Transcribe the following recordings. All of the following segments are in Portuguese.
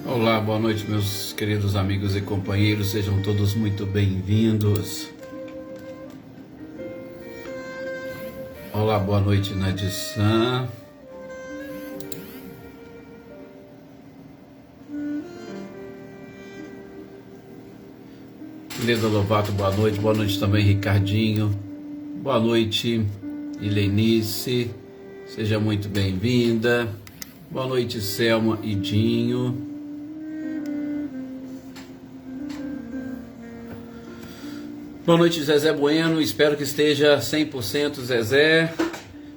Olá, boa noite, meus queridos amigos e companheiros, sejam todos muito bem-vindos. Olá, boa noite, Nadissan. Leda Lovato, boa noite também, Ricardinho, boa noite, Helenice, seja muito bem-vinda, boa noite, Selma e Dinho. Boa noite, Zezé Bueno, espero que esteja 100% Zezé.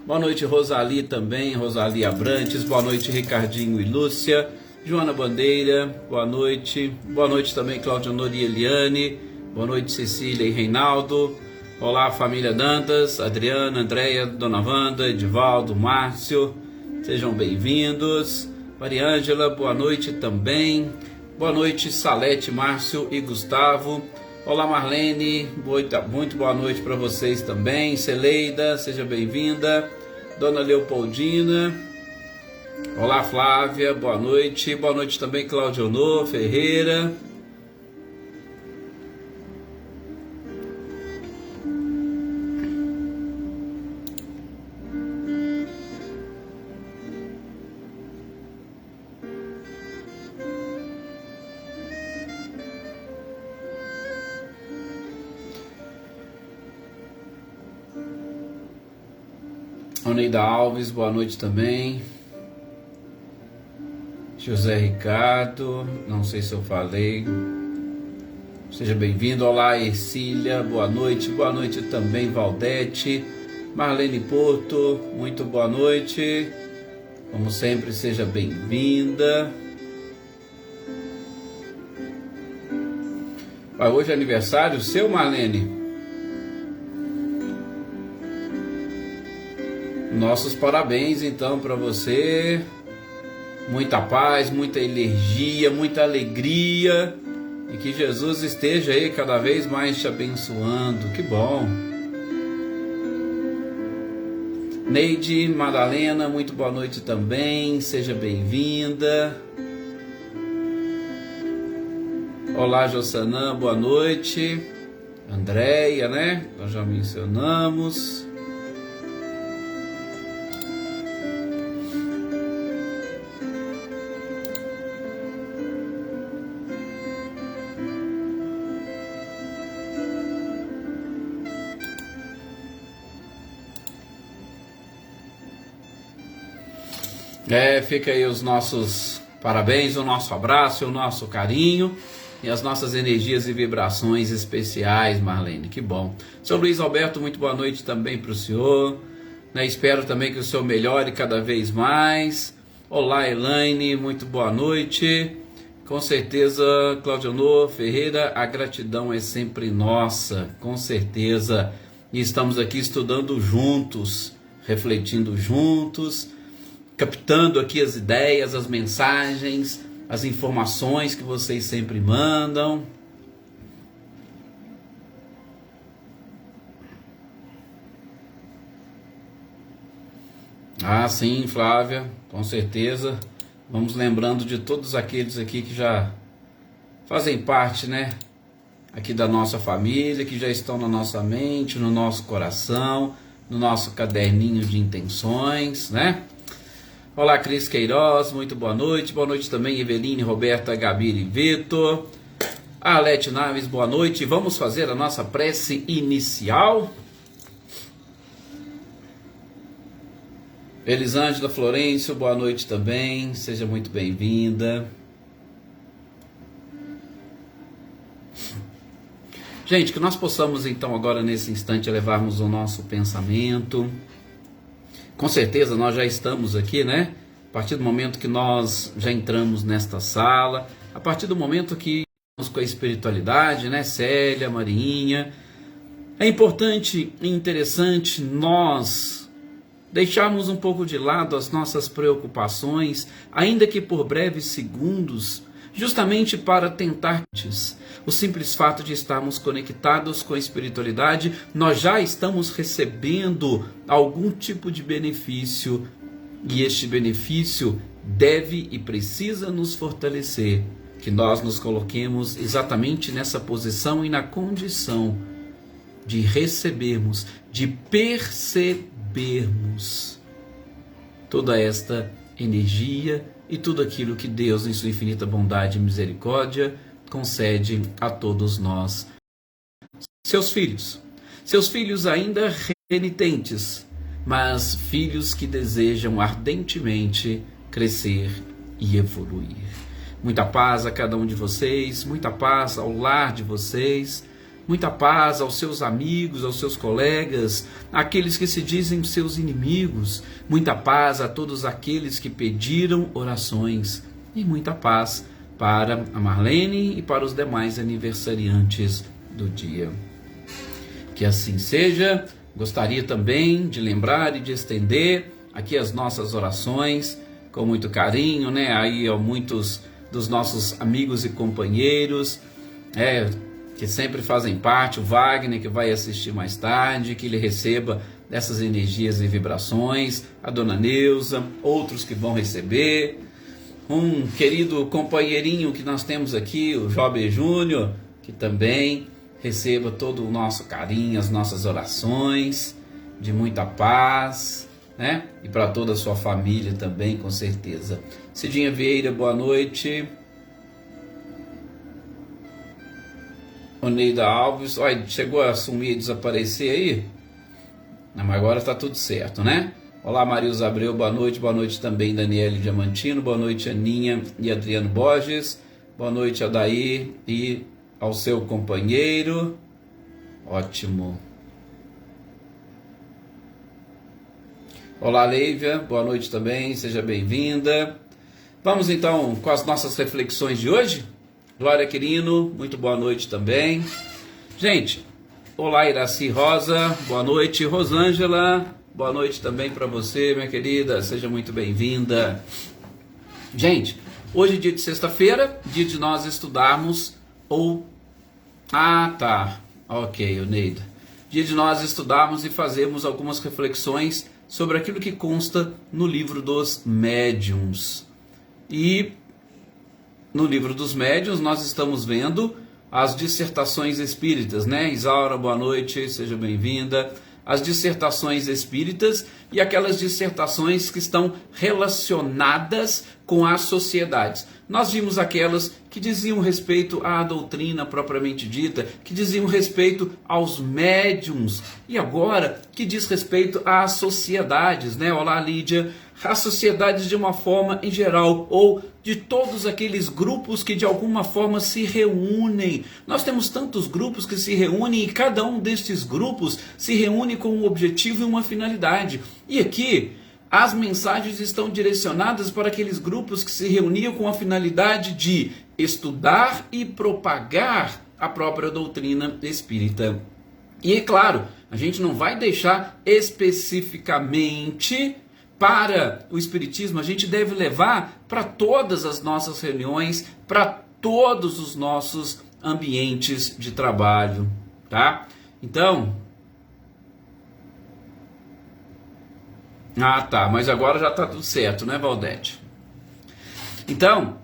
Boa noite, Rosali também, Rosali Abrantes. Boa noite, Ricardinho e Lúcia. Joana Bandeira, boa noite. Boa noite também, Cláudia Nori e Eliane. Boa noite, Cecília e Reinaldo. Olá, família Dantas, Adriana, Andréia, Dona Wanda, Edivaldo, Márcio. Sejam bem-vindos. Mariângela, boa noite também. Boa noite, Salete, Márcio e Gustavo. Olá, Marlene, muito boa noite para vocês também. Celeida, seja bem-vinda. Dona Leopoldina, olá, Flávia, boa noite. Boa noite também, Claudionor Ferreira. Oneida Alves, boa noite também. José Ricardo, não sei se eu falei. Seja bem-vindo. Olá, Ercília, boa noite também, Valdete. Marlene Porto, muito boa noite. Como sempre, seja bem-vinda. Hoje é aniversário seu, Marlene? Nossos parabéns então para você, muita paz, muita energia, muita alegria e que Jesus esteja aí cada vez mais te abençoando, que bom. Neide Madalena, muito boa noite também, seja bem-vinda. Olá, Jossanã, boa noite. Andréia, né? Nós já mencionamos. Fica aí os nossos parabéns, o nosso abraço, o nosso carinho e as nossas energias e vibrações especiais, Marlene, que bom. Seu Luiz Alberto, muito boa noite também para o senhor, espero também que o senhor melhore cada vez mais. Olá, Elaine, muito boa noite. Com certeza, Claudionor Ferreira, a gratidão é sempre nossa, com certeza, e estamos aqui estudando juntos, refletindo juntos, captando aqui as ideias, as mensagens, as informações que vocês sempre mandam. Ah, sim, Flávia, com certeza. Vamos lembrando de todos aqueles aqui que já fazem parte, aqui da nossa família, que já estão na nossa mente, no nosso coração, no nosso caderninho de intenções, Olá, Cris Queiroz, muito boa noite também, Eveline, Roberta, Gabi e Vitor. Alete Naves, boa noite. Vamos fazer a nossa prece inicial. Elisângela Florencio, boa noite também, seja muito bem-vinda. Gente, que nós possamos então agora nesse instante elevarmos o nosso pensamento. Com certeza nós já estamos aqui, A partir do momento que nós já entramos nesta sala, a partir do momento que estamos com a espiritualidade, Célia, Marinha, é importante e interessante nós deixarmos um pouco de lado as nossas preocupações, ainda que por breves segundos, justamente para tentar. O simples fato de estarmos conectados com a espiritualidade, nós já estamos recebendo algum tipo de benefício, e este benefício deve e precisa nos fortalecer, que nós nos coloquemos exatamente nessa posição e na condição de recebermos, de percebermos toda esta energia e tudo aquilo que Deus, em sua infinita bondade e misericórdia, concede a todos nós, seus filhos ainda renitentes, mas filhos que desejam ardentemente crescer e evoluir. Muita paz a cada um de vocês, muita paz ao lar de vocês, muita paz aos seus amigos, aos seus colegas, àqueles que se dizem seus inimigos, muita paz a todos aqueles que pediram orações e muita paz para a Marlene e para os demais aniversariantes do dia. Que assim seja. Gostaria também de lembrar e de estender aqui as nossas orações com muito carinho, né? Aí a muitos dos nossos amigos e companheiros, que sempre fazem parte, o Wagner, que vai assistir mais tarde, que ele receba dessas energias e vibrações, a dona Neuza, outros que vão receber, um querido companheirinho que nós temos aqui, o Jobe Júnior, que também receba todo o nosso carinho, as nossas orações, de muita paz, né? E para toda a sua família também, com certeza. Cidinha Vieira, boa noite. Oneida Alves, olha, chegou a sumir e desaparecer aí? Não, mas agora está tudo certo, né? Olá, Marilza Abreu, boa noite também, Daniele Diamantino, boa noite, Aninha e Adriano Borges, boa noite, Adair e ao seu companheiro, ótimo. Olá, Leívia, boa noite também, seja bem-vinda. Vamos então com as nossas reflexões de hoje? Glória Quirino, muito boa noite também. Gente, olá, Iraci Rosa, boa noite. Rosângela, boa noite também para você, minha querida, seja muito bem-vinda. Gente, hoje é dia de sexta-feira, dia de nós estudarmos ok, Oneida. Dia de nós estudarmos e fazermos algumas reflexões sobre aquilo que consta no livro dos médiuns. E no livro dos médiuns nós estamos vendo as dissertações espíritas, né? Isaura, boa noite, seja bem-vinda. As dissertações espíritas e aquelas dissertações que estão relacionadas com as sociedades. Nós vimos aquelas que diziam respeito à doutrina propriamente dita, que diziam respeito aos médiuns, e agora que diz respeito às sociedades, né? Olá, Lídia. As sociedades de uma forma em geral, ou de todos aqueles grupos que de alguma forma se reúnem. Nós temos tantos grupos que se reúnem e cada um destes grupos se reúne com um objetivo e uma finalidade. E aqui as mensagens estão direcionadas para aqueles grupos que se reuniam com a finalidade de estudar e propagar a própria doutrina espírita. E é claro, a gente não vai deixar especificamente para o Espiritismo, a gente deve levar para todas as nossas reuniões, para todos os nossos ambientes de trabalho, tá? Então, mas agora já está tudo certo, né, Valdete? Então,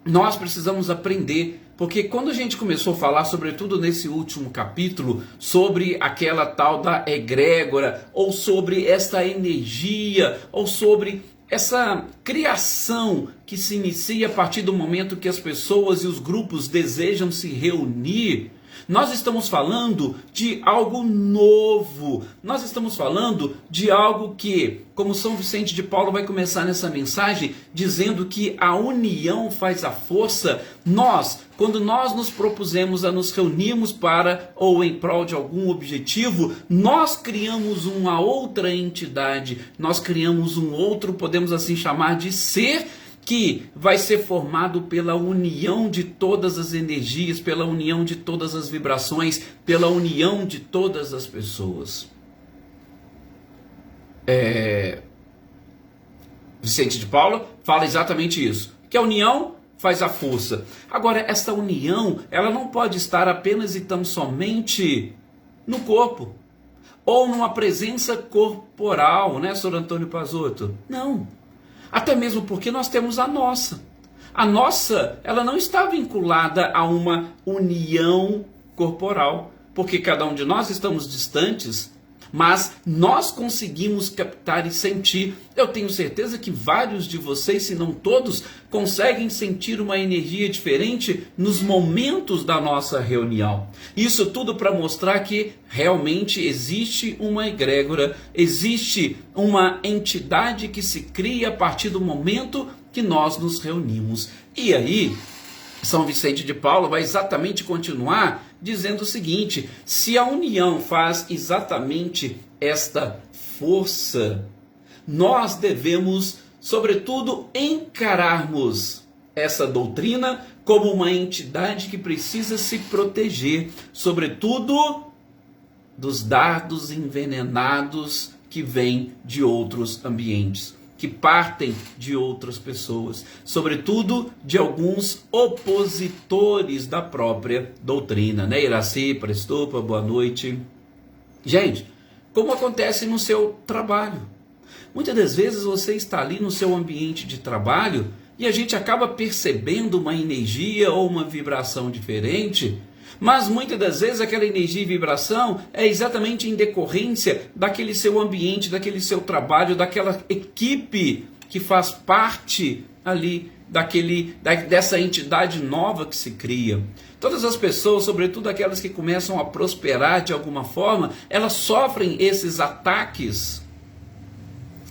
nós precisamos aprender, porque quando a gente começou a falar, sobretudo nesse último capítulo, sobre aquela tal da egrégora, ou sobre esta energia, ou sobre essa criação que se inicia a partir do momento que as pessoas e os grupos desejam se reunir, nós estamos falando de algo novo, nós estamos falando de algo que, como São Vicente de Paulo vai começar nessa mensagem, dizendo que a união faz a força. Quando nós nos propusemos a nos reunirmos para ou em prol de algum objetivo, nós criamos uma outra entidade, nós criamos um outro, podemos assim chamar de ser, que vai ser formado pela união de todas as energias, pela união de todas as vibrações, pela união de todas as pessoas. Vicente de Paulo fala exatamente isso, que a união faz a força. Agora, essa união, ela não pode estar apenas e tão somente no corpo, ou numa presença corporal, né, Sr. Antônio Pazotto? Não. Até mesmo porque nós temos a nossa. A nossa, ela não está vinculada a uma união corporal, porque cada um de nós estamos distantes, mas nós conseguimos captar e sentir. Eu tenho certeza que vários de vocês, se não todos, conseguem sentir uma energia diferente nos momentos da nossa reunião. Isso tudo para mostrar que realmente existe uma egrégora, existe uma entidade que se cria a partir do momento que nós nos reunimos. E aí, São Vicente de Paulo vai exatamente continuar dizendo o seguinte: se a união faz exatamente esta força, nós devemos, sobretudo, encararmos essa doutrina como uma entidade que precisa se proteger, sobretudo dos dardos envenenados que vêm de outros ambientes, que partem de outras pessoas, sobretudo de alguns opositores da própria doutrina, né? Iraci, Prestopa, boa noite. Gente, como acontece no seu trabalho? Muitas das vezes você está ali no seu ambiente de trabalho e a gente acaba percebendo uma energia ou uma vibração diferente, mas muitas das vezes aquela energia e vibração é exatamente em decorrência daquele seu ambiente, daquele seu trabalho, daquela equipe que faz parte ali dessa entidade nova que se cria. Todas as pessoas, sobretudo aquelas que começam a prosperar de alguma forma, elas sofrem esses ataques.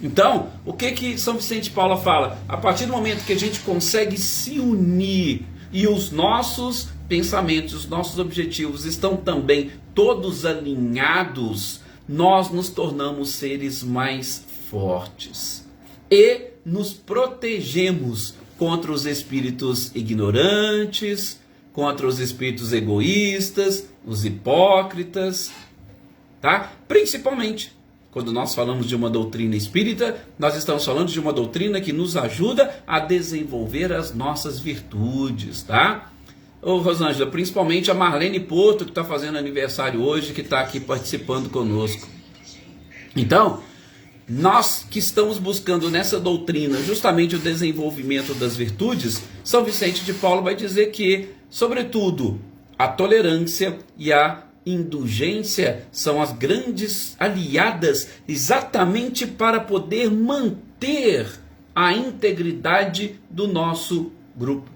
Então, o que São Vicente de Paulo fala? A partir do momento que a gente consegue se unir e os nossos pensamentos, os nossos objetivos estão também todos alinhados, nós nos tornamos seres mais fortes e nos protegemos contra os espíritos ignorantes, contra os espíritos egoístas, os hipócritas, tá? Principalmente quando nós falamos de uma doutrina espírita, nós estamos falando de uma doutrina que nos ajuda a desenvolver as nossas virtudes, tá? Ô Rosângela, principalmente a Marlene Porto, que está fazendo aniversário hoje, que está aqui participando conosco. Então, nós que estamos buscando nessa doutrina justamente o desenvolvimento das virtudes, São Vicente de Paulo vai dizer que, sobretudo, a tolerância e a indulgência são as grandes aliadas exatamente para poder manter a integridade do nosso grupo.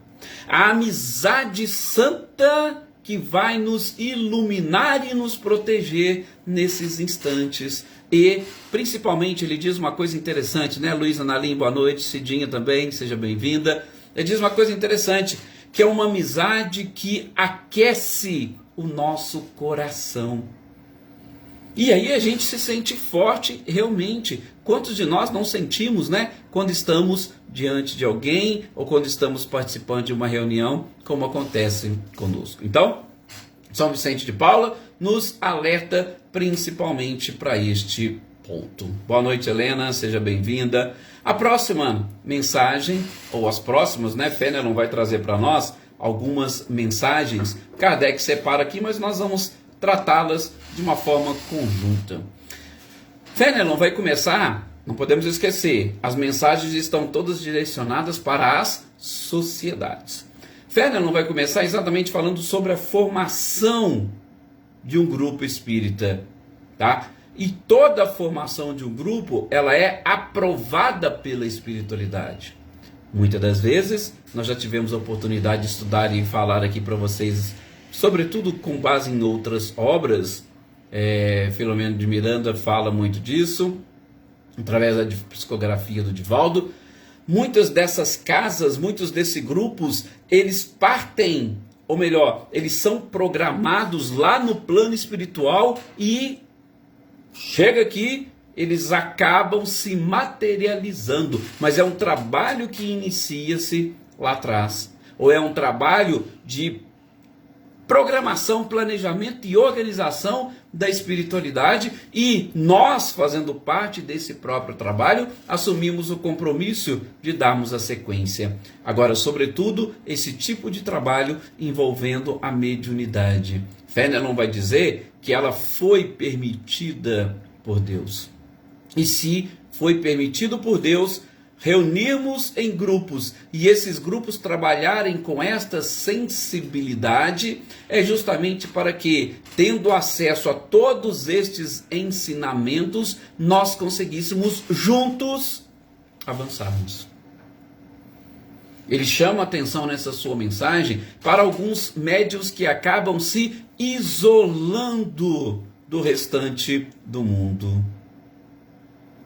A amizade santa que vai nos iluminar e nos proteger nesses instantes. E, principalmente, ele diz uma coisa interessante, né? Luísa Nalim, boa noite. Cidinha também, seja bem-vinda. Ele diz uma coisa interessante, que é uma amizade que aquece o nosso coração. E aí a gente se sente forte realmente. Quantos de nós não sentimos, né? Quando estamos diante de alguém ou quando estamos participando de uma reunião, como acontece conosco. Então, São Vicente de Paulo nos alerta principalmente para este ponto. Boa noite, Helena, seja bem-vinda. A próxima mensagem, ou as próximas, né? Fenelon vai trazer para nós algumas mensagens. Kardec separa aqui, mas nós vamos tratá-las de uma forma conjunta. Fenelon vai começar, não podemos esquecer, as mensagens estão todas direcionadas para as sociedades. Fenelon vai começar exatamente falando sobre a formação de um grupo espírita, tá? E toda a formação de um grupo, ela é aprovada pela espiritualidade. Muitas das vezes, nós já tivemos a oportunidade de estudar e falar aqui para vocês, sobretudo com base em outras obras. Filomeno de Miranda fala muito disso, através da psicografia do Divaldo. Muitas dessas casas, muitos desses grupos, eles partem, ou melhor, eles são programados lá no plano espiritual e chega aqui, eles acabam se materializando, mas é um trabalho que inicia-se lá atrás, ou é um trabalho de programação, planejamento e organização da espiritualidade, e nós, fazendo parte desse próprio trabalho, assumimos o compromisso de darmos a sequência. Agora, sobretudo, esse tipo de trabalho envolvendo a mediunidade. Fenelon vai dizer que ela foi permitida por Deus. E se foi permitido por Deus, reunirmos em grupos e esses grupos trabalharem com esta sensibilidade é justamente para que, tendo acesso a todos estes ensinamentos, nós conseguíssemos juntos avançarmos. Ele chama atenção nessa sua mensagem para alguns médiuns que acabam se isolando do restante do mundo.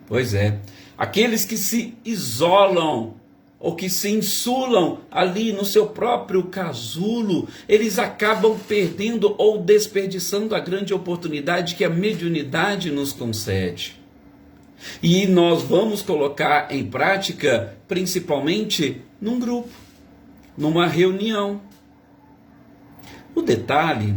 Pois é, aqueles que se isolam ou que se insulam ali no seu próprio casulo, eles acabam perdendo ou desperdiçando a grande oportunidade que a mediunidade nos concede. E nós vamos colocar em prática, principalmente num grupo, numa reunião. O detalhe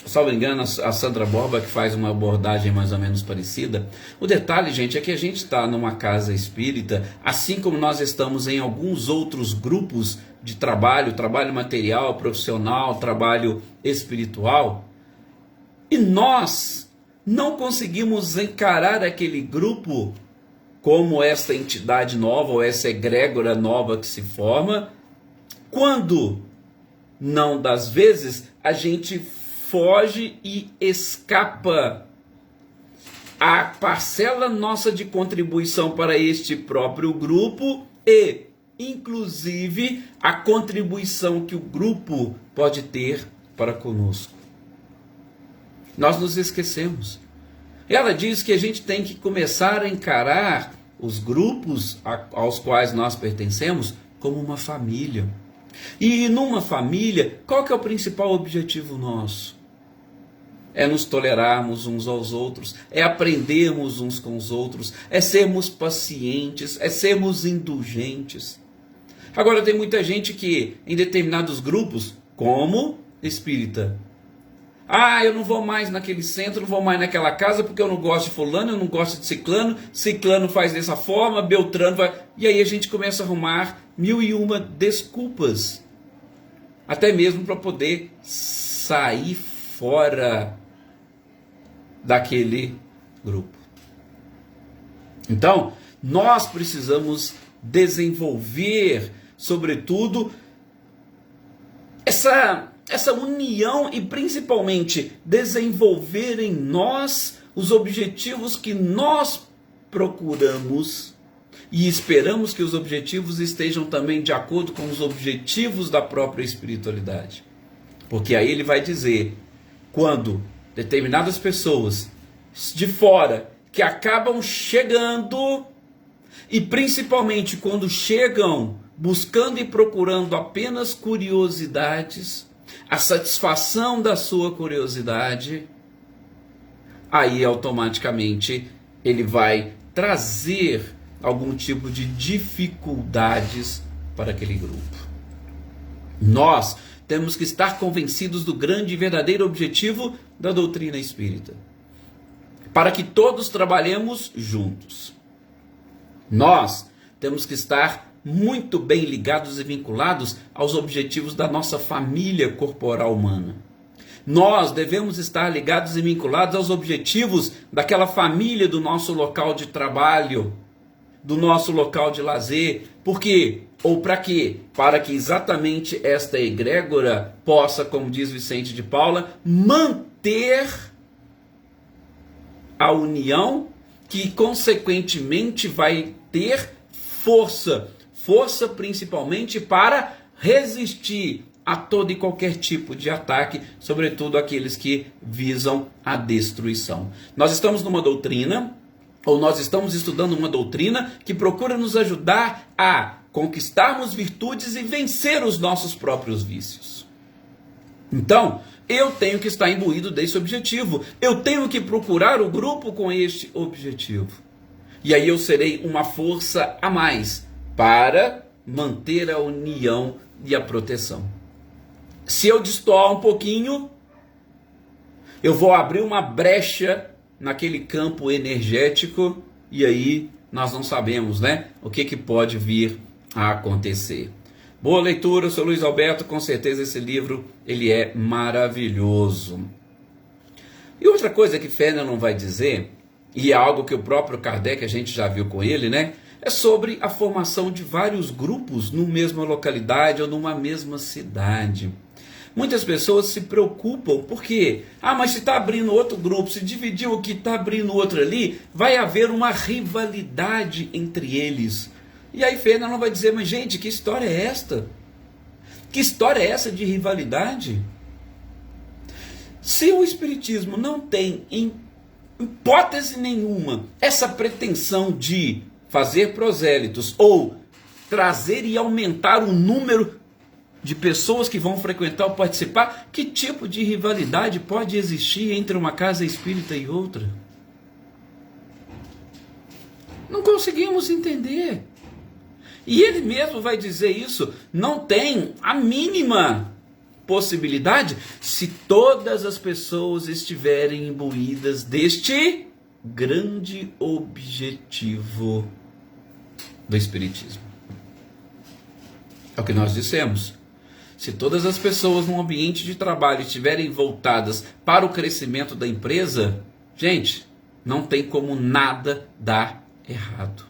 salvo engano, a Sandra Borba que faz uma abordagem mais ou menos parecida. O detalhe, gente, é que a gente está numa casa espírita, assim como nós estamos em alguns outros grupos de trabalho, trabalho material, profissional, trabalho espiritual, e nós não conseguimos encarar aquele grupo como essa entidade nova, ou essa egrégora nova que se forma, quando, não das vezes, a gente foge e escapa a parcela nossa de contribuição para este próprio grupo e, inclusive, a contribuição que o grupo pode ter para conosco. Nós nos esquecemos. Ela diz que a gente tem que começar a encarar os grupos aos quais nós pertencemos como uma família. E numa família, qual que é o principal objetivo nosso? É nos tolerarmos uns aos outros, é aprendermos uns com os outros, é sermos pacientes, é sermos indulgentes. Agora tem muita gente que em determinados grupos, como espírita, eu não vou mais naquele centro, não vou mais naquela casa porque eu não gosto de fulano, eu não gosto de ciclano, ciclano faz dessa forma, beltrano vai... E aí a gente começa a arrumar 1001 desculpas, até mesmo para poder sair fora daquele grupo. Então, nós precisamos desenvolver, sobretudo, essa união e principalmente desenvolver em nós os objetivos que nós procuramos e esperamos que os objetivos estejam também de acordo com os objetivos da própria espiritualidade. Porque aí ele vai dizer, quando determinadas pessoas de fora que acabam chegando, e principalmente quando chegam buscando e procurando apenas curiosidades, a satisfação da sua curiosidade, aí automaticamente ele vai trazer algum tipo de dificuldades para aquele grupo. Nós temos que estar convencidos do grande e verdadeiro objetivo da doutrina espírita, para que todos trabalhemos juntos. Nós temos que estar muito bem ligados e vinculados aos objetivos da nossa família corporal humana. Nós devemos estar ligados e vinculados aos objetivos daquela família do nosso local de trabalho, do nosso local de lazer. Por quê? Ou para quê? Para que exatamente esta egrégora possa, como diz Vicente de Paula, manter a união, que consequentemente vai ter força principalmente para resistir a todo e qualquer tipo de ataque, sobretudo aqueles que visam a destruição. Nós estamos numa doutrina, ou nós estamos estudando uma doutrina que procura nos ajudar a conquistarmos virtudes e vencer os nossos próprios vícios. Então, eu tenho que estar imbuído desse objetivo. Eu tenho que procurar o grupo com este objetivo. E aí eu serei uma força a mais para manter a união e a proteção. Se eu destoar um pouquinho, eu vou abrir uma brecha naquele campo energético e aí nós não sabemos, né, o que pode vir a acontecer. Boa leitura, sou Luiz Alberto, com certeza esse livro ele é maravilhoso. E outra coisa que Fenelon vai dizer e é algo que o próprio Kardec, a gente já viu com ele, né? É sobre a formação de vários grupos numa mesma localidade ou numa mesma cidade. Muitas pessoas se preocupam porque, mas se está abrindo outro grupo, se dividiu aqui, está abrindo outro ali, vai haver uma rivalidade entre eles. E aí Fernando vai dizer, mas gente, que história é esta? Que história é essa de rivalidade? Se o Espiritismo não tem, em hipótese nenhuma, essa pretensão de fazer prosélitos ou trazer e aumentar o número de pessoas que vão frequentar ou participar, que tipo de rivalidade pode existir entre uma casa espírita e outra? Não conseguimos entender. E ele mesmo vai dizer isso, não tem a mínima possibilidade se todas as pessoas estiverem imbuídas deste grande objetivo do Espiritismo. É o que nós dissemos. Se todas as pessoas no ambiente de trabalho estiverem voltadas para o crescimento da empresa, gente, não tem como nada dar errado.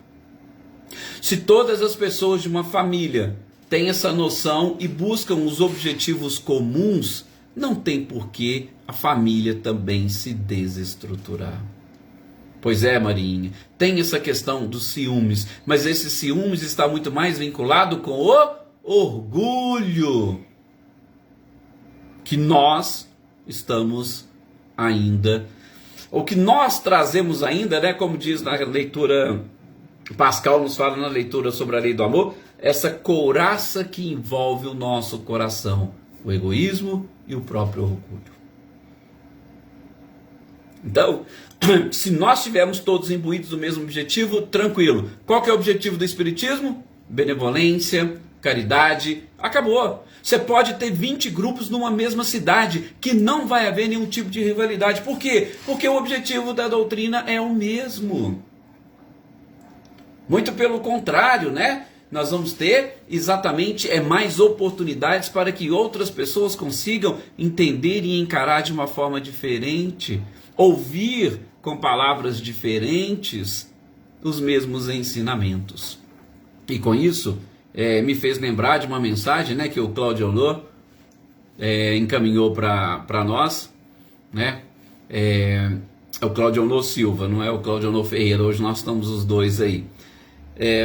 Se todas as pessoas de uma família têm essa noção e buscam os objetivos comuns, não tem por que a família também se desestruturar. Pois é, Marinha, tem essa questão dos ciúmes, mas esse ciúmes está muito mais vinculado com o orgulho que nós estamos ainda, ou que nós trazemos ainda, né, como diz na leitura, Pascal nos fala na leitura sobre a lei do amor, essa couraça que envolve o nosso coração, o egoísmo e o próprio orgulho. Então, se nós estivermos todos imbuídos do mesmo objetivo, tranquilo. Qual que é o objetivo do Espiritismo? Benevolência, caridade, acabou. Você pode ter 20 grupos numa mesma cidade, que não vai haver nenhum tipo de rivalidade. Por quê? Porque o objetivo da doutrina é o mesmo. Muito pelo contrário, né? Nós vamos ter exatamente mais oportunidades para que outras pessoas consigam entender e encarar de uma forma diferente, ouvir com palavras diferentes os mesmos ensinamentos. E com isso, me fez lembrar de uma mensagem, né, que o Cláudio Honor encaminhou para nós, né? É o Cláudio Honor Silva, não é o Cláudio Honor Ferreira, hoje nós estamos os dois aí.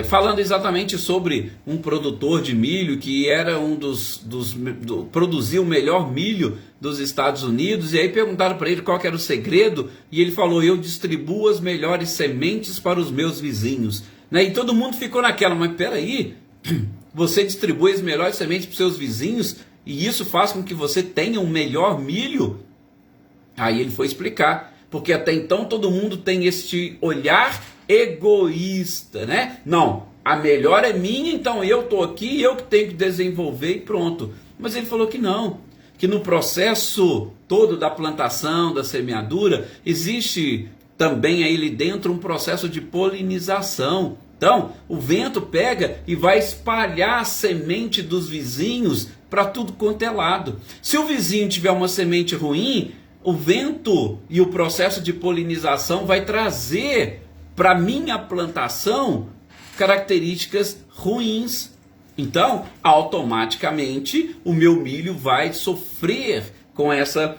Falando exatamente sobre um produtor de milho que era produzia o melhor milho dos Estados Unidos, e aí perguntaram para ele qual que era o segredo, e ele falou: eu distribuo as melhores sementes para os meus vizinhos, né? E todo mundo ficou naquela, mas peraí, você distribui as melhores sementes para os seus vizinhos e isso faz com que você tenha um melhor milho? Aí ele foi explicar, porque até então todo mundo tem este olhar egoísta, né? Não, a melhor é minha, então eu estou aqui, eu que tenho que desenvolver e pronto. Mas ele falou que não, que no processo todo da plantação, da semeadura, existe também aí dentro um processo de polinização. Então, o vento pega e vai espalhar a semente dos vizinhos para tudo quanto é lado. Se o vizinho tiver uma semente ruim, o vento e o processo de polinização vai trazer para minha plantação características ruins. Então, automaticamente, o meu milho vai sofrer com essa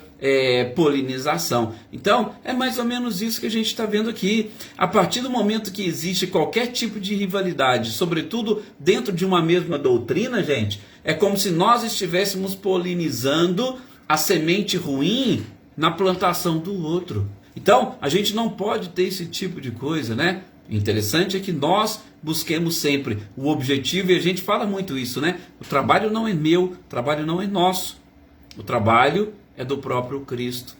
polinização. Então, é mais ou menos isso que a gente está vendo aqui. A partir do momento que existe qualquer tipo de rivalidade, sobretudo dentro de uma mesma doutrina, gente, é como se nós estivéssemos polinizando a semente ruim na plantação do outro. Então, a gente não pode ter esse tipo de coisa, né? O interessante é que nós busquemos sempre o objetivo, e a gente fala muito isso, né? O trabalho não é meu, o trabalho não é nosso. O trabalho é do próprio Cristo,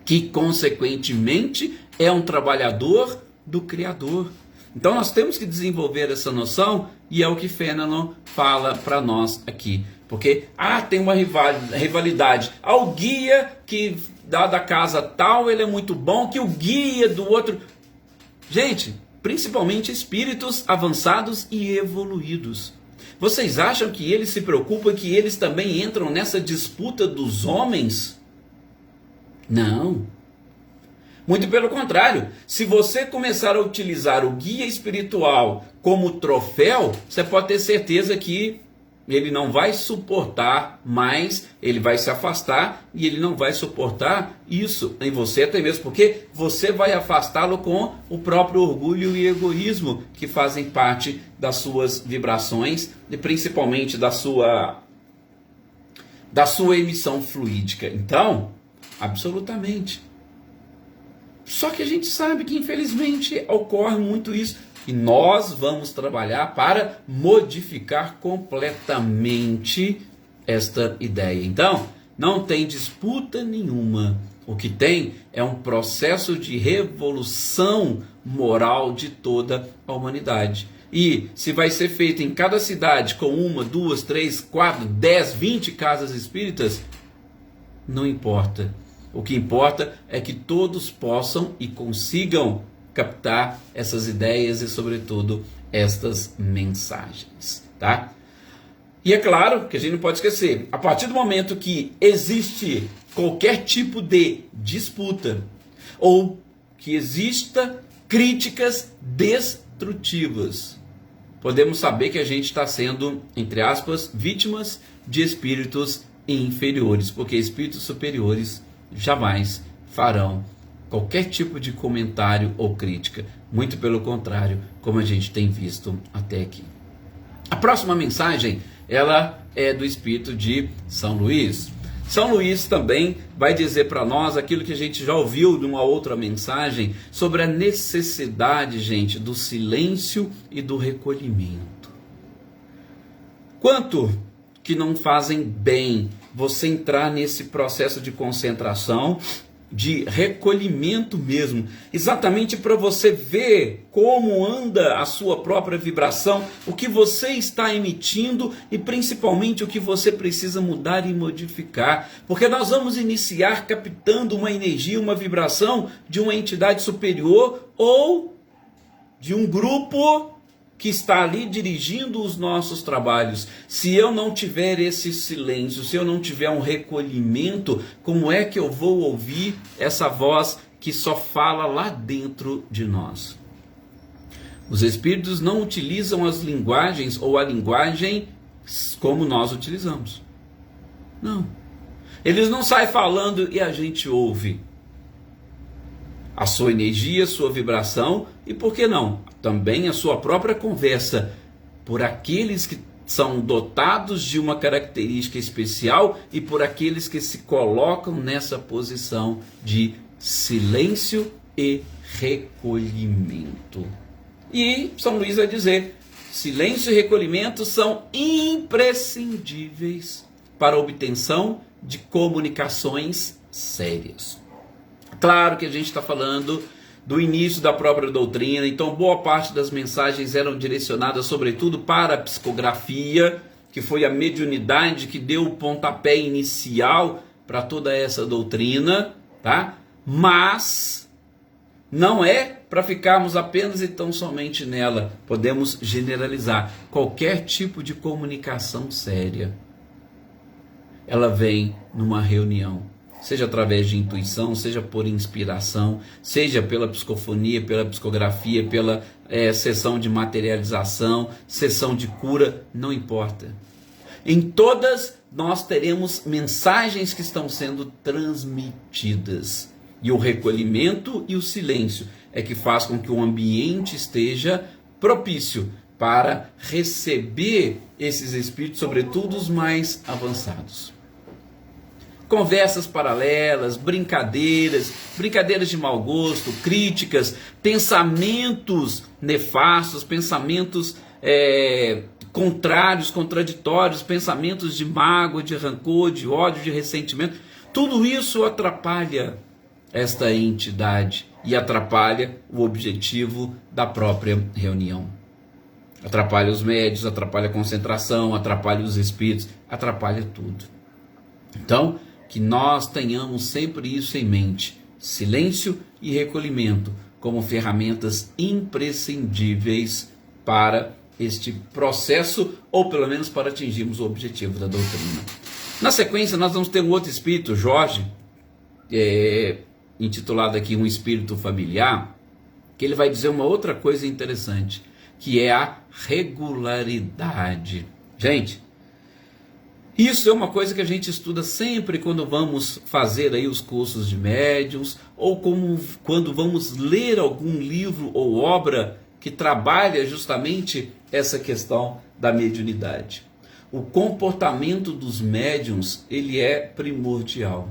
que consequentemente é um trabalhador do Criador. Então nós temos que desenvolver essa noção, e é o que Fenelon fala para nós aqui. Porque, tem uma rivalidade. O guia que dá da casa tal, ele é muito bom, que o guia do outro... Gente, principalmente espíritos avançados e evoluídos. Vocês acham que eles se preocupam, que eles também entram nessa disputa dos homens? Não. Muito pelo contrário, se você começar a utilizar o guia espiritual como troféu, você pode ter certeza que ele não vai suportar mais, ele vai se afastar e ele não vai suportar isso em você, até mesmo porque você vai afastá-lo com o próprio orgulho e egoísmo que fazem parte das suas vibrações e principalmente da sua emissão fluídica. Então, absolutamente. Só que a gente sabe que infelizmente ocorre muito isso. E nós vamos trabalhar para modificar completamente esta ideia. Então, não tem disputa nenhuma. O que tem é um processo de revolução moral de toda a humanidade. E se vai ser feito em cada cidade com 1, 2, 3, 4, 10, 20 casas espíritas, não importa. O que importa é que todos possam e consigam captar essas ideias e, sobretudo, estas mensagens, tá? E é claro que a gente não pode esquecer, a partir do momento que existe qualquer tipo de disputa ou que exista críticas destrutivas, podemos saber que a gente está sendo, entre aspas, vítimas de espíritos inferiores, porque espíritos superiores jamais farão qualquer tipo de comentário ou crítica, muito pelo contrário, como a gente tem visto até aqui. A próxima mensagem, ela é do espírito de São Luís. São Luís também vai dizer para nós aquilo que a gente já ouviu numa outra mensagem sobre a necessidade, gente, do silêncio e do recolhimento. Quanto que não fazem bem você entrar nesse processo de concentração, de recolhimento mesmo, exatamente para você ver como anda a sua própria vibração, o que você está emitindo e principalmente o que você precisa mudar e modificar, porque nós vamos iniciar captando uma energia, uma vibração de uma entidade superior ou de um grupo que está ali dirigindo os nossos trabalhos. Se eu não tiver esse silêncio, se eu não tiver um recolhimento, como é que eu vou ouvir essa voz que só fala lá dentro de nós? Os espíritos não utilizam as linguagens ou a linguagem como nós utilizamos. Não. Eles não saem falando e a gente ouve a sua energia, a sua vibração e, por que não, também a sua própria conversa por aqueles que são dotados de uma característica especial e por aqueles que se colocam nessa posição de silêncio e recolhimento. E São Luís vai dizer, silêncio e recolhimento são imprescindíveis para a obtenção de comunicações sérias. Claro que a gente está falando do início da própria doutrina, então boa parte das mensagens eram direcionadas sobretudo para a psicografia, que foi a mediunidade que deu o pontapé inicial para toda essa doutrina, tá? Mas não é para ficarmos apenas e tão somente nela, podemos generalizar. Qualquer tipo de comunicação séria, ela vem numa reunião. Seja através de intuição, seja por inspiração, seja pela psicofonia, pela psicografia, pela sessão de materialização, sessão de cura, não importa. Em todas nós teremos mensagens que estão sendo transmitidas. E o recolhimento e o silêncio é que faz com que o ambiente esteja propício para receber esses espíritos, sobretudo os mais avançados. Conversas paralelas, brincadeiras de mau gosto, críticas, pensamentos nefastos, pensamentos contrários, contraditórios, pensamentos de mágoa, de rancor, de ódio, de ressentimento. Tudo isso atrapalha esta entidade e atrapalha o objetivo da própria reunião. Atrapalha os médios, atrapalha a concentração, atrapalha os espíritos, atrapalha tudo. Então, que nós tenhamos sempre isso em mente, silêncio e recolhimento como ferramentas imprescindíveis para este processo, ou pelo menos para atingirmos o objetivo da doutrina. Na sequência, nós vamos ter um outro espírito, Jorge, intitulado aqui Um Espírito Familiar, que ele vai dizer uma outra coisa interessante, que é a regularidade. Gente, isso é uma coisa que a gente estuda sempre quando vamos fazer aí os cursos de médiuns, ou quando vamos ler algum livro ou obra que trabalha justamente essa questão da mediunidade. O comportamento dos médiuns, ele é primordial.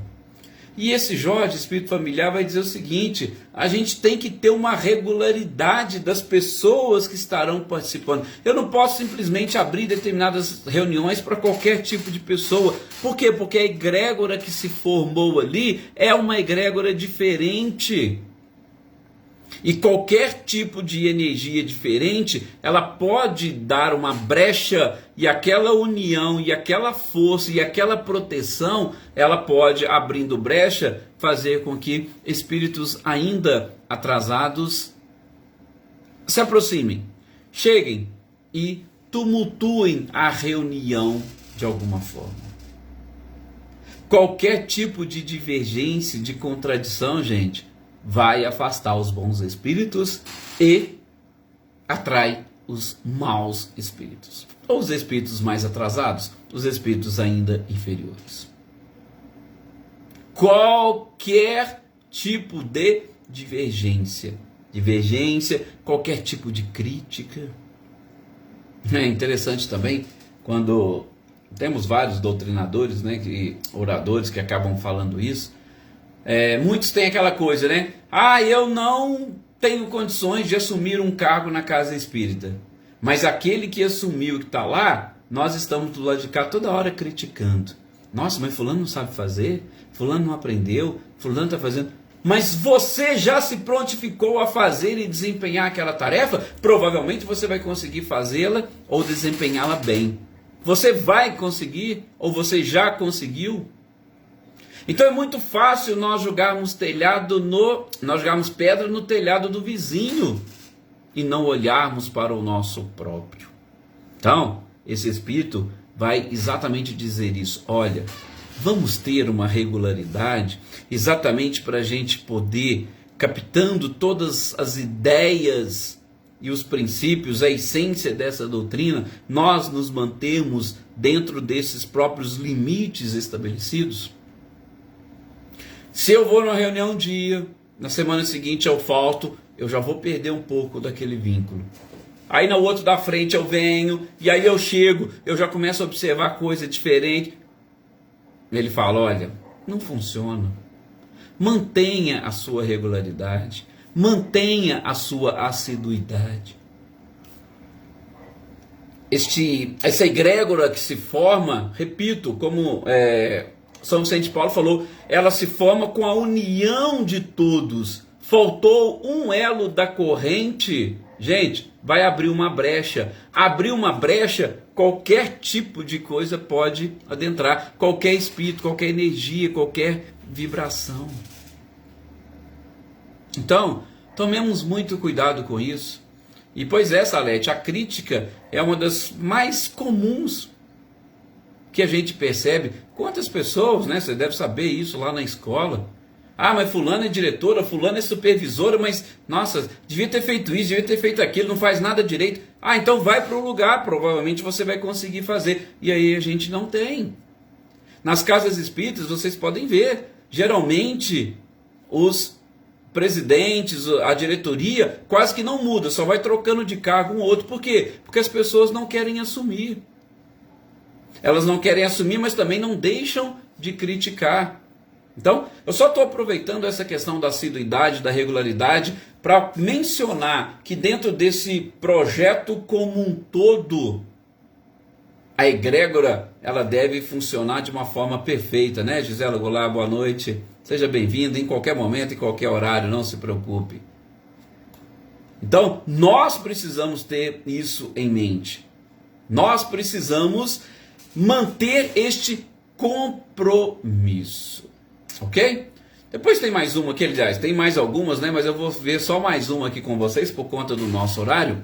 E esse Jorge, Espírito Familiar, vai dizer o seguinte: a gente tem que ter uma regularidade das pessoas que estarão participando. Eu não posso simplesmente abrir determinadas reuniões para qualquer tipo de pessoa. Por quê? Porque a egrégora que se formou ali é uma egrégora diferente. E qualquer tipo de energia diferente, ela pode dar uma brecha, e aquela união, e aquela força, e aquela proteção, ela pode, abrindo brecha, fazer com que espíritos ainda atrasados se aproximem, cheguem e tumultuem a reunião de alguma forma. Qualquer tipo de divergência, de contradição, gente, vai afastar os bons espíritos e atrai os maus espíritos. Ou os espíritos mais atrasados, os espíritos ainda inferiores. Qualquer tipo de divergência, qualquer tipo de crítica. É interessante também quando temos vários doutrinadores, né, oradores que acabam falando isso. Muitos têm aquela coisa, né? Eu não tenho condições de assumir um cargo na casa espírita. Mas aquele que assumiu, que está lá, nós estamos do lado de cá toda hora criticando. Nossa, mas fulano não sabe fazer, fulano não aprendeu, fulano está fazendo. Mas você já se prontificou a fazer e desempenhar aquela tarefa? Provavelmente você vai conseguir fazê-la ou desempenhá-la bem. Você vai conseguir ou você já conseguiu? Então é muito fácil nós jogarmos pedra no telhado do vizinho e não olharmos para o nosso próprio. Então, esse espírito vai exatamente dizer isso. Olha, vamos ter uma regularidade exatamente para a gente poder, captando todas as ideias e os princípios, a essência dessa doutrina, nós nos mantermos dentro desses próprios limites estabelecidos. Se eu vou numa reunião um dia, na semana seguinte eu falto, eu já vou perder um pouco daquele vínculo. Aí no outro da frente eu venho, e aí eu chego, eu já começo a observar coisa diferente. Ele fala, olha, não funciona. Mantenha a sua regularidade, mantenha a sua assiduidade. Essa egrégora que se forma, repito, como São Vicente de Paulo falou, ela se forma com a união de todos. Faltou um elo da corrente, gente, vai abrir uma brecha. Abrir uma brecha, qualquer tipo de coisa pode adentrar. Qualquer espírito, qualquer energia, qualquer vibração. Então, tomemos muito cuidado com isso. E pois é, Salete, a crítica é uma das mais comuns que a gente percebe. Quantas pessoas, né? Você deve saber isso lá na escola. Mas fulano é diretora, fulano é supervisora, mas, nossa, devia ter feito isso, devia ter feito aquilo, não faz nada direito. Então vai para o lugar, provavelmente você vai conseguir fazer. E aí a gente não tem. Nas casas espíritas, vocês podem ver, geralmente os presidentes, a diretoria, quase que não muda, só vai trocando de cargo um outro. Por quê? Porque as pessoas não querem assumir. Elas não querem assumir, mas também não deixam de criticar. Então, eu só estou aproveitando essa questão da assiduidade, da regularidade, para mencionar que dentro desse projeto como um todo, a egrégora, ela deve funcionar de uma forma perfeita, né? Gisela Goulart, boa noite. Seja bem-vinda em qualquer momento, em qualquer horário, não se preocupe. Então, nós precisamos ter isso em mente. Nós precisamos manter este compromisso. Ok? Depois tem mais uma aqui, aliás, tem mais algumas, né? Mas eu vou ver só mais uma aqui com vocês por conta do nosso horário.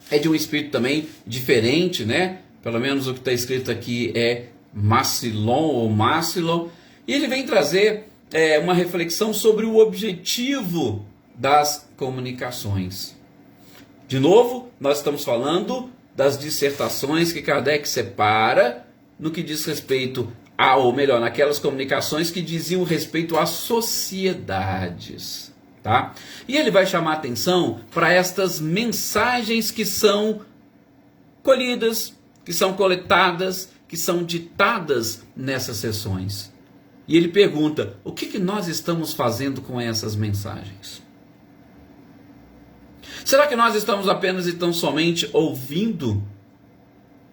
É de um espírito também diferente, né? Pelo menos o que está escrito aqui é Macilon ou Macilon. E ele vem trazer uma reflexão sobre o objetivo das comunicações. De novo, nós estamos falando das dissertações que Kardec separa no que diz respeito a, ou melhor, naquelas comunicações que diziam respeito às sociedades, tá? E ele vai chamar atenção para estas mensagens que são colhidas, que são coletadas, que são ditadas nessas sessões. E ele pergunta: o que nós estamos fazendo com essas mensagens? Será que nós estamos apenas e tão somente ouvindo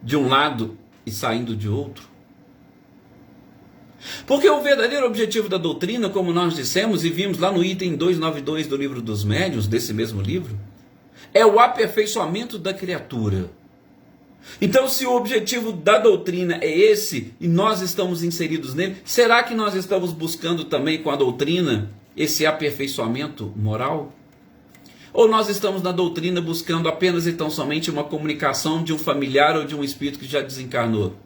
de um lado e saindo de outro? Porque o verdadeiro objetivo da doutrina, como nós dissemos e vimos lá no item 292 do livro dos médiuns, desse mesmo livro, é o aperfeiçoamento da criatura. Então, se o objetivo da doutrina é esse, e nós estamos inseridos nele, será que nós estamos buscando também com a doutrina esse aperfeiçoamento moral? Ou nós estamos na doutrina buscando apenas e tão somente uma comunicação de um familiar ou de um espírito que já desencarnou?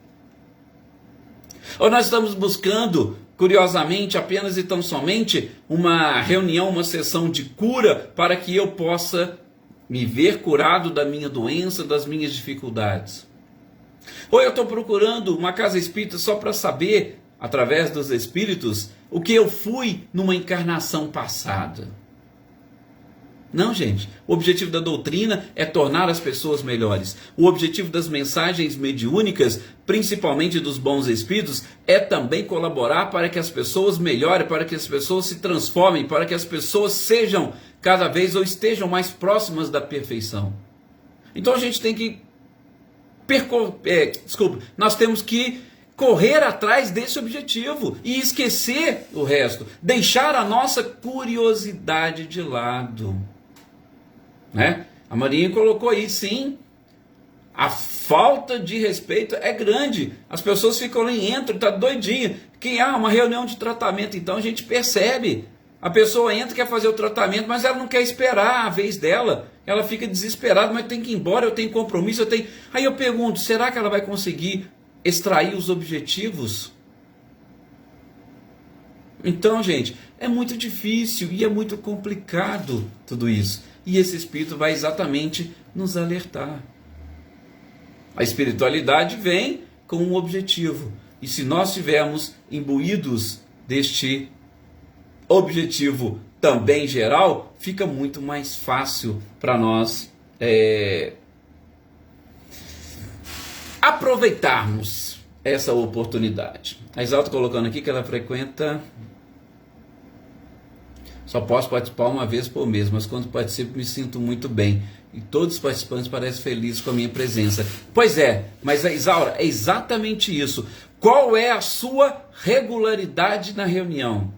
Ou nós estamos buscando, curiosamente, apenas e tão somente uma reunião, uma sessão de cura para que eu possa me ver curado da minha doença, das minhas dificuldades? Ou eu estou procurando uma casa espírita só para saber, através dos espíritos, o que eu fui numa encarnação passada? Não, gente. O objetivo da doutrina é tornar as pessoas melhores. O objetivo das mensagens mediúnicas, principalmente dos bons espíritos, é também colaborar para que as pessoas melhorem, para que as pessoas se transformem, para que as pessoas sejam cada vez ou estejam mais próximas da perfeição. Então a gente tem que nós temos que correr atrás desse objetivo e esquecer o resto, deixar a nossa curiosidade de lado. Né? A Marinha colocou aí, sim, a falta de respeito é grande. As pessoas ficam ali, entram, tá doidinha. Quem há uma reunião de tratamento, então a gente percebe. A pessoa entra, quer fazer o tratamento, mas ela não quer esperar a vez dela. Ela fica desesperada, mas tem que ir embora, eu tenho compromisso, eu tenho... Aí eu pergunto, será que ela vai conseguir extrair os objetivos? Então, gente, é muito difícil e é muito complicado tudo isso. E esse Espírito vai exatamente nos alertar. A espiritualidade vem com um objetivo. E se nós estivermos imbuídos deste objetivo também geral, fica muito mais fácil para nós aproveitarmos essa oportunidade. A Isalta colocando aqui que ela frequenta... Só posso participar uma vez por mês, mas quando participo me sinto muito bem. E todos os participantes parecem felizes com a minha presença. Pois é, mas Isaura, é exatamente isso. Qual é a sua regularidade na reunião?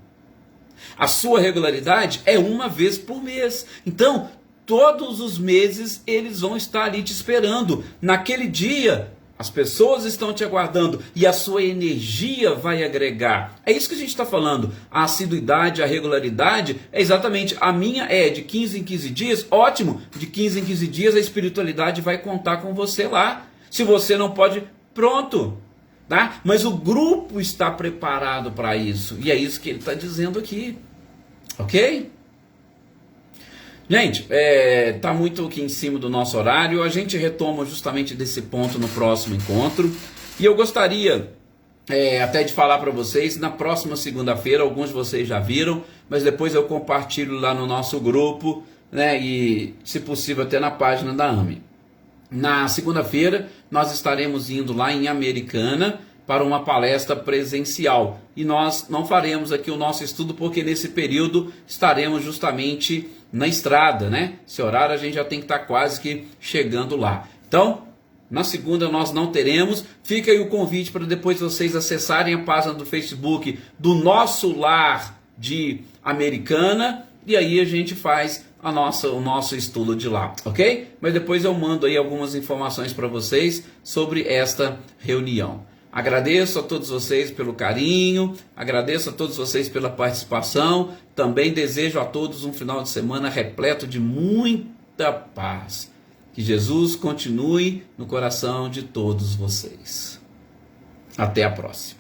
A sua regularidade é uma vez por mês. Então, todos os meses eles vão estar ali te esperando. Naquele dia, as pessoas estão te aguardando e a sua energia vai agregar. É isso que a gente está falando. A assiduidade, a regularidade, é exatamente, a minha é de 15 em 15 dias, ótimo. De 15 em 15 dias a espiritualidade vai contar com você lá. Se você não pode, pronto. Tá? Mas o grupo está preparado para isso. E é isso que ele está dizendo aqui. Ok? Gente, tá muito aqui em cima do nosso horário. A gente retoma justamente desse ponto no próximo encontro. E eu gostaria até de falar para vocês, na próxima segunda-feira, alguns de vocês já viram, mas depois eu compartilho lá no nosso grupo, né, e se possível até na página da AME. Na segunda-feira nós estaremos indo lá em Americana para uma palestra presencial. E nós não faremos aqui o nosso estudo porque nesse período estaremos justamente na estrada, né? Esse horário a gente já tem que estar quase que chegando lá. Então, na segunda nós não teremos. Fica aí o convite para depois vocês acessarem a página do Facebook do Nosso Lar de Americana. E aí a gente faz o nosso estudo de lá, ok? Mas depois eu mando aí algumas informações para vocês sobre esta reunião. Agradeço a todos vocês pelo carinho, agradeço a todos vocês pela participação, também desejo a todos um final de semana repleto de muita paz. Que Jesus continue no coração de todos vocês. Até a próxima.